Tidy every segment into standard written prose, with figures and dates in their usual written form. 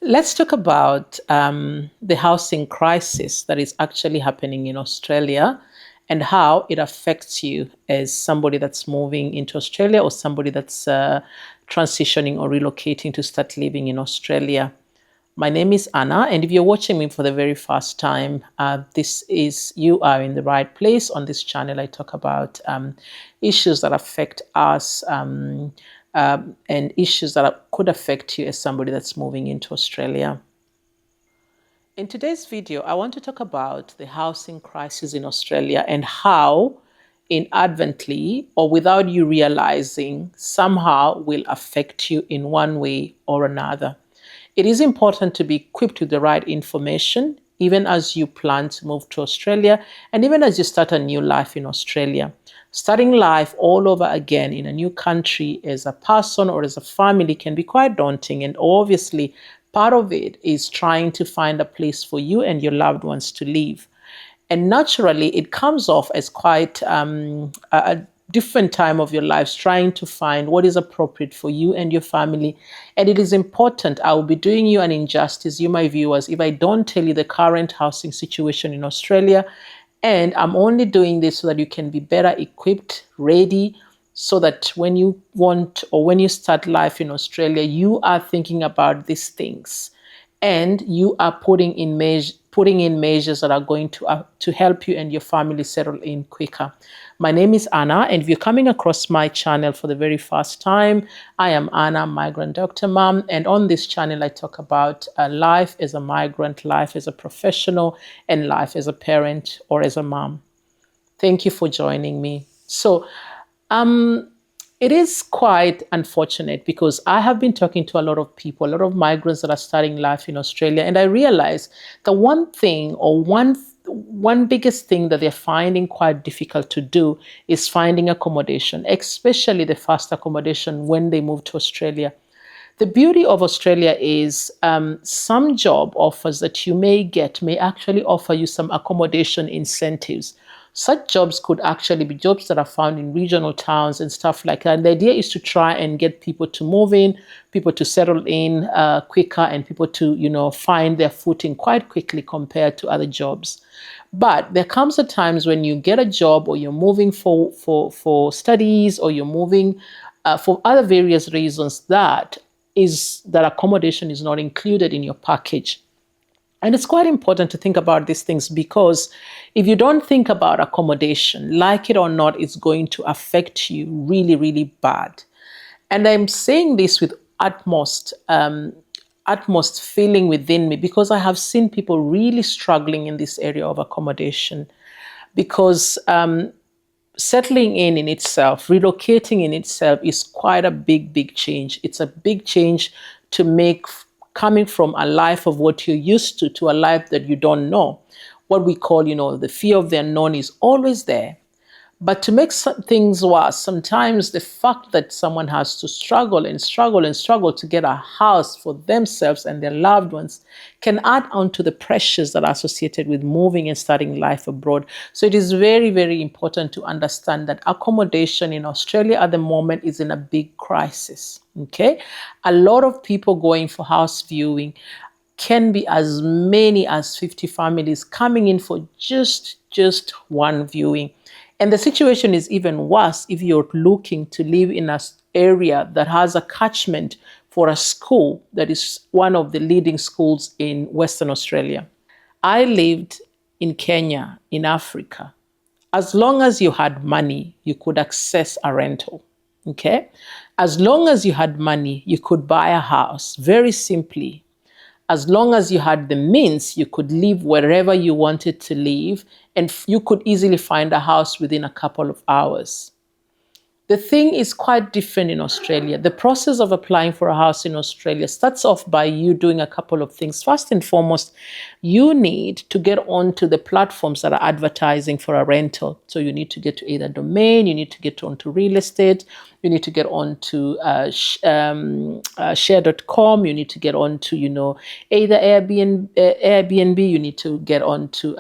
Let's talk about the housing crisis that is actually happening in Australia and how it affects you as somebody that's moving into Australia or somebody that's transitioning or relocating to start living in Australia. My name is Anna, and if you're watching me for the very first time, you are in the right place. On this channel, I talk about issues that affect us and issues that could affect you as somebody that's moving into Australia. In today's video, I want to talk about the housing crisis in Australia and how inadvertently or without you realizing somehow will affect you in one way or another. It is important to be equipped with the right information, even as you plan to move to Australia and even as you start a new life in Australia. Starting life all over again in a new country as a person or as a family can be quite daunting. And obviously, part of it is trying to find a place for you and your loved ones to live. And naturally, it comes off as quite a different time of your lives, trying to find what is appropriate for you and your family. And it is important. I will be doing you an injustice, you, my viewers, if I don't tell you the current housing situation in Australia. And I'm only doing this so that you can be better equipped, ready, so that when you want or when you start life in Australia, you are thinking about these things and you are putting in measures that are going to help you and your family settle in quicker. My name is Anna, and if you're coming across my channel for the very first time, I am Anna, Migrant Doctor Mom, and on this channel I talk about life as a migrant, life as a professional, and life as a parent or as a mom. Thank you for joining me. So, it is quite unfortunate because I have been talking to a lot of people, a lot of migrants that are starting life in Australia, and I realize the one thing or one biggest thing that they're finding quite difficult to do is finding accommodation, especially the first accommodation when they move to Australia. The beauty of Australia is some job offers that you may get may actually offer you some accommodation incentives. Such jobs could actually be jobs that are found in regional towns and stuff like that. And the idea is to try and get people to move in, people to settle in quicker, and people to, find their footing quite quickly compared to other jobs. But there comes a times when you get a job or you're moving for studies or you're moving for other various reasons that accommodation is not included in your package. And it's quite important to think about these things because if you don't think about accommodation, like it or not, it's going to affect you really, really bad. And I'm saying this with utmost feeling within me because I have seen people really struggling in this area of accommodation because settling in itself, relocating in itself is quite a big change. It's a big change to make coming from a life of what you're used to a life that you don't know. What we call, the fear of the unknown is always there. But to make things worse, sometimes the fact that someone has to struggle to get a house for themselves and their loved ones can add on to the pressures that are associated with moving and starting life abroad. So it is very, very important to understand that accommodation in Australia at the moment is in a big crisis. Okay, a lot of people going for house viewing, can be as many as 50 families coming in for just one viewing. And the situation is even worse if you're looking to live in an area that has a catchment for a school that is one of the leading schools in Western Australia. I lived in Kenya, in Africa. As long as you had money, you could access a rental. Okay? As long as you had money, you could buy a house, very simply. As long as you had the means, you could live wherever you wanted to live, and you could easily find a house within a couple of hours. The thing is quite different in Australia. The process of applying for a house in Australia starts off by you doing a couple of things. First and foremost, you need to get onto the platforms that are advertising for a rental. So you need to get to either domain, you need to get onto real estate, you need to get onto share.com, you need to get onto, either Airbnb, you need to get onto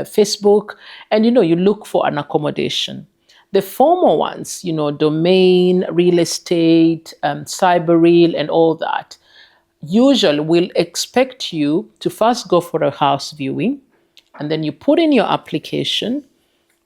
Facebook, and, you look for an accommodation. The former ones, domain, real estate, cyber real, and all that, usually will expect you to first go for a house viewing, and then you put in your application.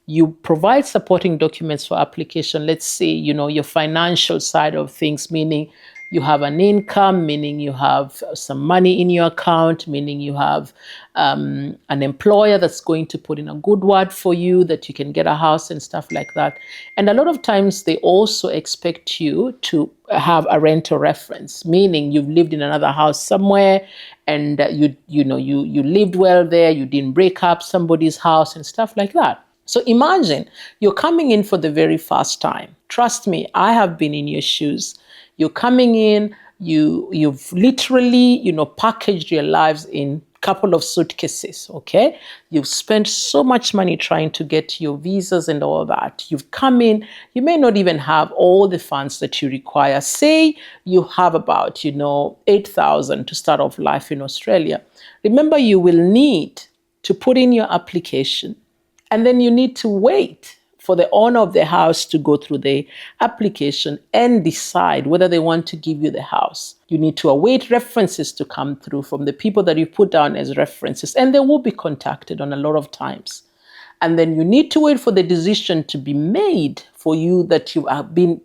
You provide supporting documents for application. Let's say, your financial side of things, meaning you have an income, meaning you have some money in your account, meaning you have an employer that's going to put in a good word for you, that you can get a house and stuff like that. And a lot of times they also expect you to have a rental reference, meaning you've lived in another house somewhere, and you lived well there, you didn't break up somebody's house and stuff like that. So imagine you're coming in for the very first time. Trust me, I have been in your shoes. You're coming in, you've literally, packaged your lives in a couple of suitcases, okay? You've spent so much money trying to get your visas and all that. You've come in, you may not even have all the funds that you require. Say you have about, 8,000 to start off life in Australia. Remember, you will need to put in your application. And then you need to wait for the owner of the house to go through the application and decide whether they want to give you the house. You need to await references to come through from the people that you put down as references, and they will be contacted on a lot of times. And then you need to wait for the decision to be made for you that you have been,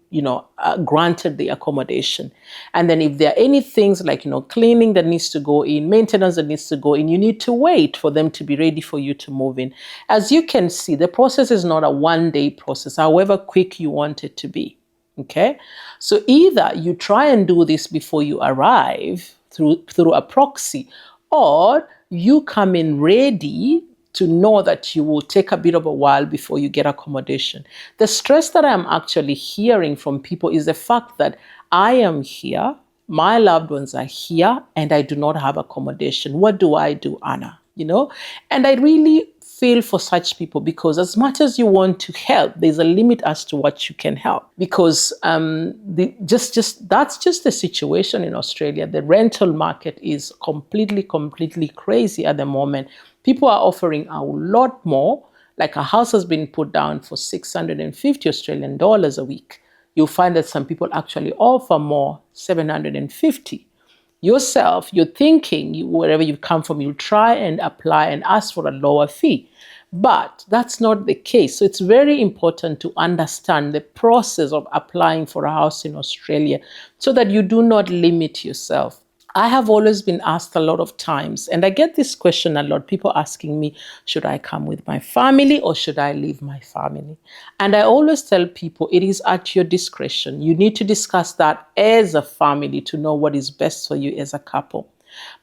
granted the accommodation. And then if there are any things like, cleaning that needs to go in, maintenance that needs to go in, you need to wait for them to be ready for you to move in. As you can see, the process is not a one-day process, however quick you want it to be. Okay? So either you try and do this before you arrive through a proxy, or you come in ready to know that you will take a bit of a while before you get accommodation. The stress that I'm actually hearing from people is the fact that I am here, my loved ones are here, and I do not have accommodation. What do I do, Anna? And I really feel for such people, because as much as you want to help, there's a limit as to what you can help, because that's just the situation in Australia. The rental market is completely crazy at the moment. People are offering a lot more. Like a house has been put down for 650 Australian dollars a week. You'll find that some people actually offer more, 750. Yourself, you're thinking, wherever you come from, you'll try and apply and ask for a lower fee. But that's not the case. So it's very important to understand the process of applying for a house in Australia so that you do not limit yourself. I have always been asked a lot of times, and I get this question a lot, people asking me, should I come with my family or should I leave my family? And I always tell people it is at your discretion. You need to discuss that as a family to know what is best for you as a couple.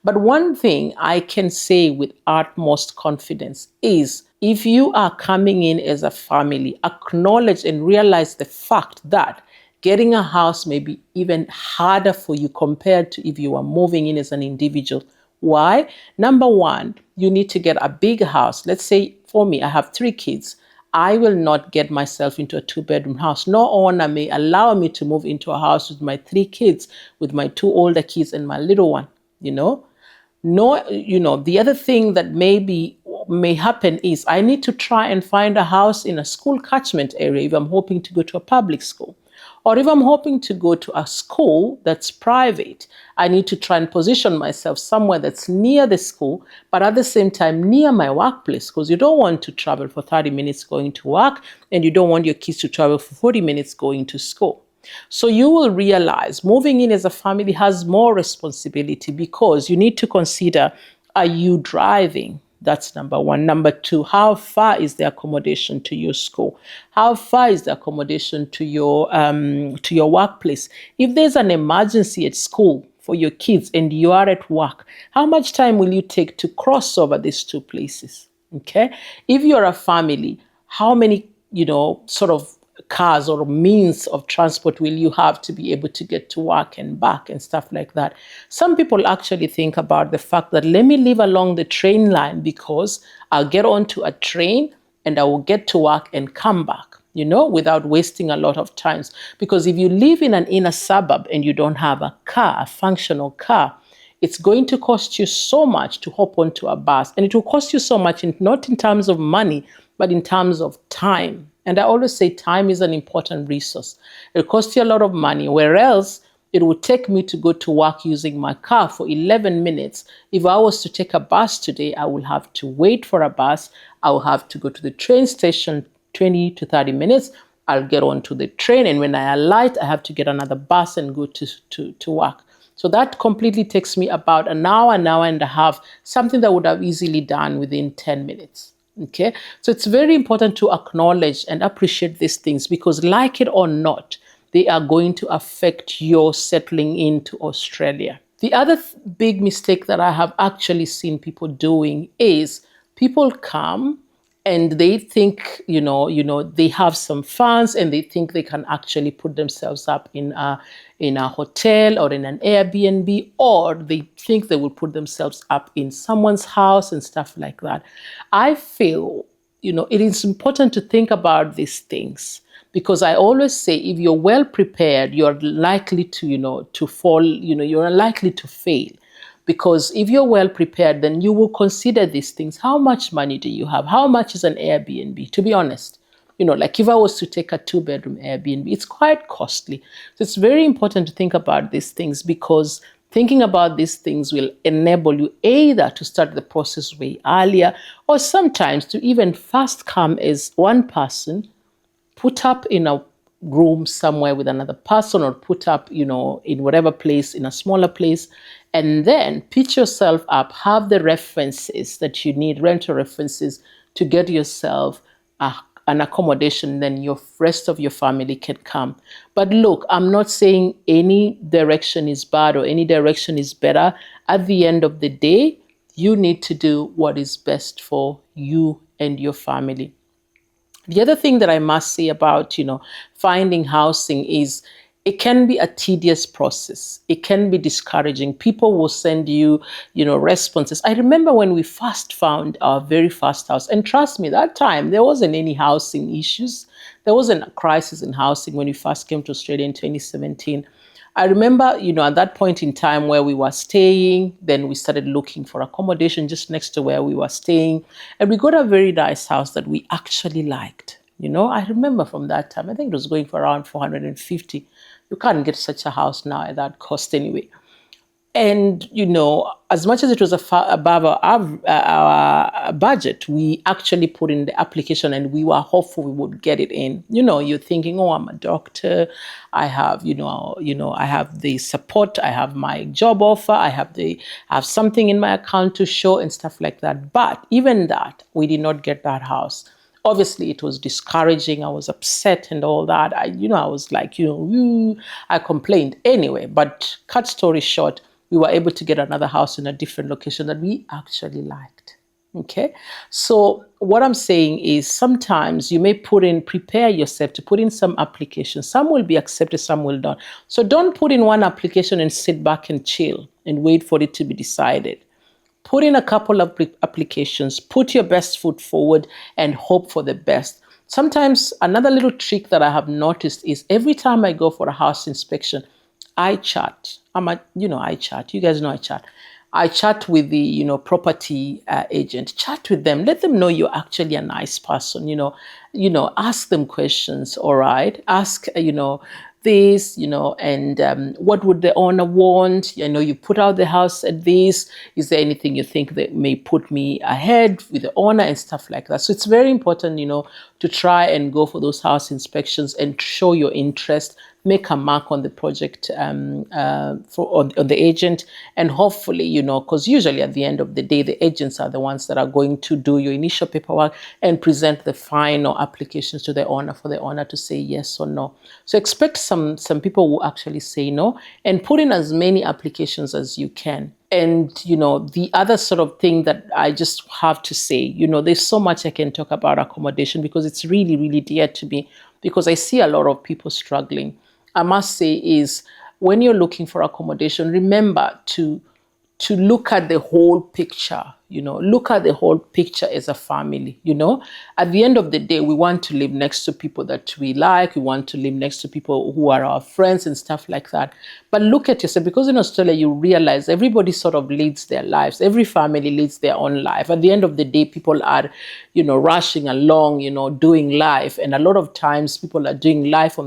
But one thing I can say with utmost confidence is, if you are coming in as a family, acknowledge and realize the fact that getting a house may be even harder for you compared to if you are moving in as an individual. Why? Number one, you need to get a big house. Let's say for me, I have 3 kids. I will not get myself into a 2-bedroom house. No owner may allow me to move into a house with my 3 kids, with my 2 older kids and my little one, No, the other thing that may happen is I need to try and find a house in a school catchment area if I'm hoping to go to a public school. Or if I'm hoping to go to a school that's private, I need to try and position myself somewhere that's near the school, but at the same time near my workplace, because you don't want to travel for 30 minutes going to work, and you don't want your kids to travel for 40 minutes going to school. So you will realize moving in as a family has more responsibility, because you need to consider, are you driving? That's number one. Number two, how far is the accommodation to your school? How far is the accommodation to your workplace? If there's an emergency at school for your kids and you are at work, how much time will you take to cross over these 2 places? Okay. If you're a family, how many, sort of cars or means of transport will you have to be able to get to work and back and stuff like that? Some people actually think about the fact that, let me live along the train line, because I'll get onto a train and I will get to work and come back, without wasting a lot of times. Because if you live in an inner suburb and you don't have a car, a functional car, it's going to cost you so much to hop onto a bus. And it will cost you so much, not in terms of money, but in terms of time. And I always say time is an important resource. It costs you a lot of money, whereas it would take me to go to work using my car for 11 minutes. If I was to take a bus today, I will have to wait for a bus. I will have to go to the train station 20 to 30 minutes. I'll get onto the train, and when I alight, I have to get another bus and go to work. So that completely takes me about an hour and a half, something that I would have easily done within 10 minutes. Okay, so it's very important to acknowledge and appreciate these things, because like it or not, they are going to affect your settling into Australia. The other big mistake that I have actually seen people doing is people come and they think, they have some funds, and they think they can actually put themselves up in a hotel or in an Airbnb, or they think they will put themselves up in someone's house and stuff like that. I feel, it is important to think about these things, because I always say, if you're well prepared, you're likely to fall, you're unlikely to fail. Because if you're well prepared, then you will consider these things. How much money do you have? How much is an Airbnb? To be honest, like if I was to take a 2-bedroom Airbnb, it's quite costly. So it's very important to think about these things, because thinking about these things will enable you either to start the process way earlier, or sometimes to even first come as one person, put up in a room somewhere with another person, or put up, in whatever place, in a smaller place, and then pitch yourself up, have the references that you need, rental references, to get yourself an accommodation, then your rest of your family can come. But look, I'm not saying any direction is bad or any direction is better. At the end of the day, you need to do what is best for you and your family. The other thing that I must say about, finding housing is, it can be a tedious process. It can be discouraging. People will send you, responses. I remember when we first found our very first house, and trust me, that time there wasn't any housing issues. There wasn't a crisis in housing when we first came to Australia in 2017. I remember, at that point in time where we were staying, then we started looking for accommodation just next to where we were staying. And we got a very nice house that we actually liked. I remember from that time, I think it was going for around 450. You can't get such a house now at that cost anyway. And, as much as it was above our budget, we actually put in the application, and we were hopeful we would get it in. You're thinking, oh, I'm a doctor. I have, I have the support. I have my job offer. I have something in my account to show and stuff like that. But even that, we did not get that house. Obviously, it was discouraging. I was upset and all that. I was like, I complained anyway. But cut story short, we were able to get another house in a different location that we actually liked. Okay. So what I'm saying is, sometimes you may prepare yourself to put in some applications. Some will be accepted, some will not. So don't put in one application and sit back and chill and wait for it to be decided. Put in a couple of applications, put your best foot forward, and hope for the best. Sometimes another little trick that I have noticed is, every time I go for a house inspection, I chat. I chat. You guys know I chat. I chat with the, property agent. Chat with them. Let them know you're actually a nice person. Ask them questions. All right. Ask, this, and what would the owner want? You put out the house at this. Is there anything you think that may put me ahead with the owner and stuff like that? So it's very important, to try and go for those house inspections and show your interest. Make a mark on the project on the agent, and hopefully, because usually at the end of the day, the agents are the ones that are going to do your initial paperwork and present the final applications to the owner for the owner to say yes or no. So expect some people will actually say no, and put in as many applications as you can. And, the other sort of thing that I just have to say, there's so much I can talk about accommodation, because it's really, really dear to me, because I see a lot of people struggling. I must say is, when you're looking for accommodation, remember to to look at the whole picture, look at the whole picture as a family. At the end of the day, we want to live next to people that we like. We want to live next to people who are our friends and stuff like that. But look at yourself, because in Australia, you realize everybody sort of leads their lives. Every family leads their own life. At the end of the day, people are, rushing along, doing life. And a lot of times people are doing life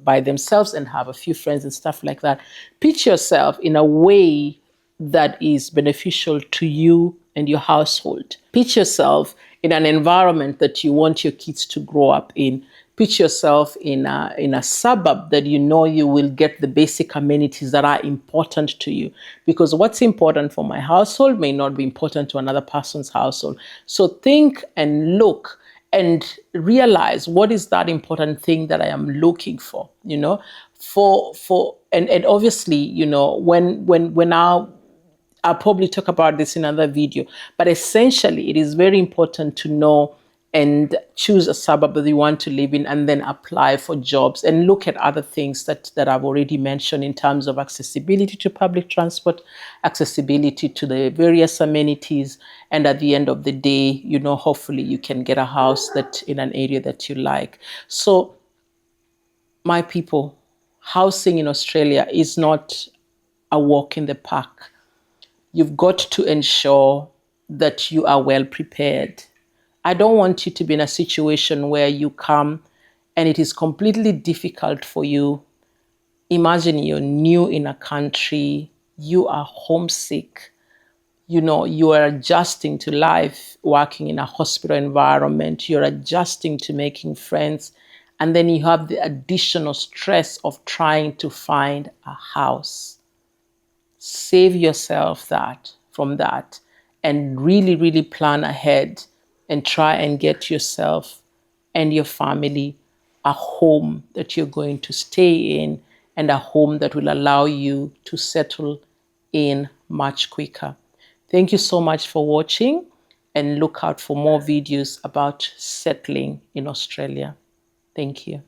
by themselves and have a few friends and stuff like that. Pitch yourself in a way that is beneficial to you and your household. Pitch yourself in an environment that you want your kids to grow up in. Pitch yourself in a suburb that you will get the basic amenities that are important to you. Because what's important for my household may not be important to another person's household. So think and look and realize, what is that important thing that I am looking for, and obviously, when I'll probably talk about this in another video, but essentially it is very important to know and choose a suburb that you want to live in, and then apply for jobs and look at other things that I've already mentioned in terms of accessibility to public transport, accessibility to the various amenities, and at the end of the day, hopefully you can get a house that in an area that you like. So, my people, housing in Australia is not a walk in the park. You've got to ensure that you are well prepared. I don't want you to be in a situation where you come and it is completely difficult for you. Imagine you're new in a country, you are homesick, you are adjusting to life, working in a hospital environment, you're adjusting to making friends, and then you have the additional stress of trying to find a house. Save yourself from that and really, really plan ahead and try and get yourself and your family a home that you're going to stay in, and a home that will allow you to settle in much quicker. Thank you so much for watching, and look out for more videos about settling in Australia. Thank you.